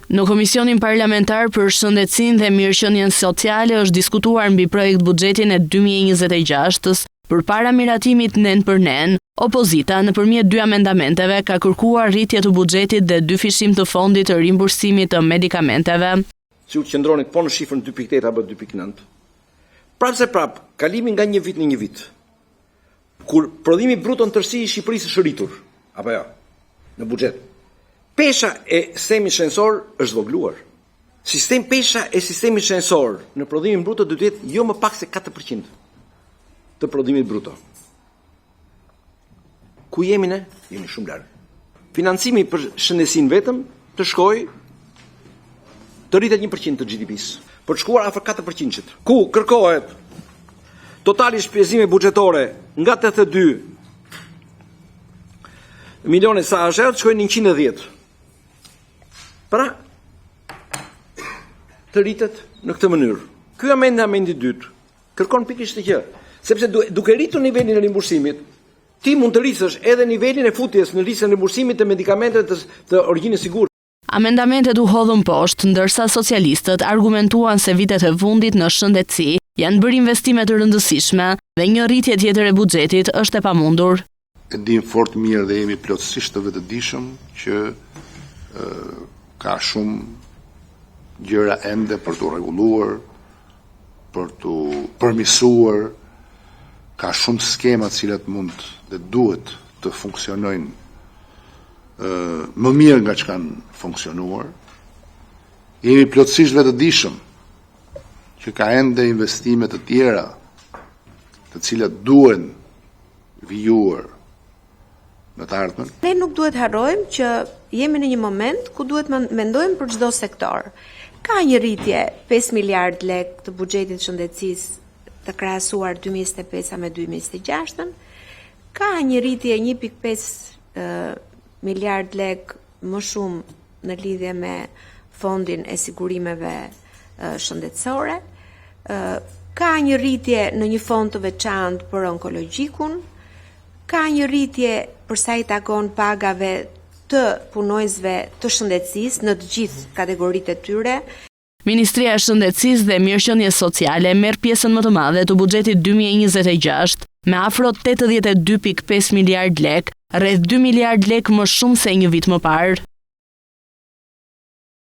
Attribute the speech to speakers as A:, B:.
A: Në Komisionin Parlamentar për Shëndetësinë dhe Mirëqenien Sociale është diskutuar mbi projekt buxhetin e 2026-s. Përpara miratimit nen për nen, opozita nëpërmjet 2 amendamenteve ka kërkuar rritje të buxhetit dhe 2 fishim të fondit të rimbursimit të medikamenteve.
B: Si u qëndroni po në shifrën 2.8 apo 2.9. Prap, kalimi nga një vit në një vit. Kur prodhimi bruto në tërësi i Shqipërisë është rritur, apo jo, në buxhet. Pesha e sistemit shëndetësor është zvogluar. Pesha e sistemit shëndetësor në prodhimin bruto do të jetë jo më pak se 4% të prodhimit bruto. Ku jemi ne? Jemi shumë larg. Financimi për shëndetësinë vetëm të shkojë të rritet 1% të GDP-s, për të shkuar afër 4%. Ku kërkohet totali shpenzime buxhetore nga 82 milione sa është të shkojnë 110. Pra, të rritet në këtë mënyrë. Ky amendament i dytë kërkon pikërisht të gjë, sepse duke rritur nivelin e rimbursimit, ti mund të rrisësh edhe nivelin e futjes në listën e rimbursimit të medikamenteve të origjinës sigurt.
A: Amendamentet u hodhën poshtë, ndërsa socialistët argumentuan se vitet e fundit në shëndetësi janë bërë investime të rëndësishme dhe një rritje tjetër e buxhetit është e pamundur.
C: E dim fort mirë dhe jemi plotësisht të vetëdijshëm që ka shumë gjëra ende për të rregulluar, për të përmirësuar, ka shumë skema të cilat mund dhe duhet të funksionojnë më mirë nga që kanë funksionuar. Jemi plotësisht vetëdijshëm që ka ende investime të tjera të cilat duhen vijuar në të ardhmen.
D: Ne nuk duhet harrojmë që jemi në një moment ku duhet mendojmë për çdo sektor. Ka një rritje 5 miliard lek të buxhetit shëndetësisë të krahasuar 2025 me 2026-ën. Ka një rritje 1.5 miliard lek më shumë në lidhje me fondin e sigurimeve shëndetësore. Ka një rritje në një fond të veçantë për onkologjikun. Ka një rritje për sa i takon pagave të punojësve të shëndetësisë në të gjithë kategoritë e tyre.
A: Ministria e Shëndetësisë dhe Mirëqenies Sociale merr pjesën më të madhe të buxhetit 2026 me afro 82.5 miliard lek, rreth 2 miliard lek më shumë se një vit më parë.